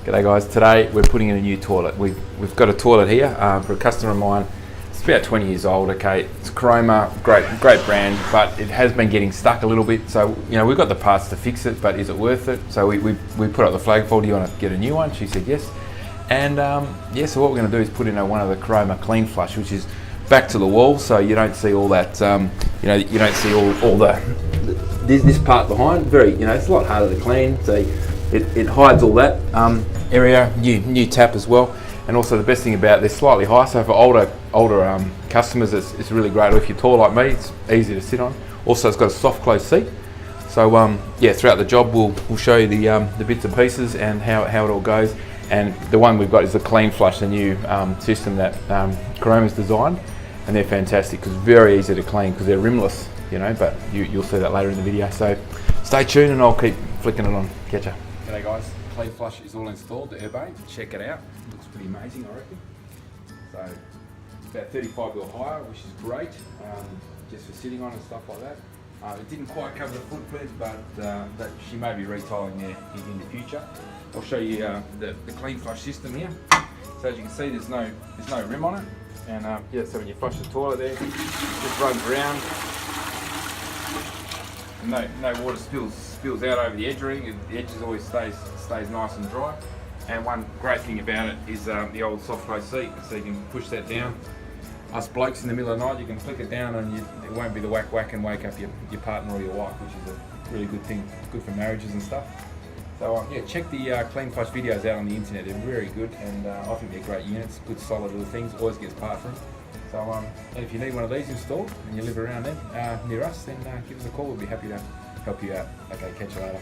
G'day guys, today we're putting in a new toilet. We've got a toilet here for a customer of mine. It's about 20 years old, okay. It's Caroma, great brand, but it has been getting stuck a little bit. So, you know, we've got the parts to fix it, but is it worth it? So we put up the flagpole, do you want to get a new one? She said yes. And yeah, so what we're going to do is put in one of the Caroma Clean Flush, which is back to the wall, so you don't see all that, you know, you don't see all this part behind. It's a lot harder to clean. So it hides all that area. New tap as well, and also the best thing about it, they're slightly high, so for older customers it's really great. Or if you're tall like me, it's easy to sit on. Also, it's got a soft close seat. So yeah, throughout the job we'll show you the bits and pieces and how it all goes. And the one we've got is the Clean Flush, the new system that Caroma's designed, and they're fantastic because very easy to clean because they're rimless, you know. But you'll see that later in the video. So stay tuned and I'll keep flicking it on. Catch ya. G'day guys, Clean Flush is all installed, the Urbane. Check it out. Looks pretty amazing, I reckon. So it's about 35 mil higher, which is great, just for sitting on and stuff like that. It didn't quite cover the footprint, but that she may be retiling there in the future. I'll show you the Clean Flush system here. So as you can see, there's no rim on it, and yeah, so when you flush the toilet there, it just runs around, and no water spills out over the edge ring. The edges always stays nice and dry. And one great thing about it is the old soft close seat, so you can push that down. Us blokes in the middle of the night, you can flick it down and it won't be the whack and wake up your partner or your wife, which is a really good thing. Good for marriages and stuff. So yeah, check the Clean Flush videos out on the internet. They're very good, and I think they're great units. Good solid little things. Always gets parts for them. So and if you need one of these installed and you live around there near us, then give us a call. We'll be happy to help you out. Okay, catch you later.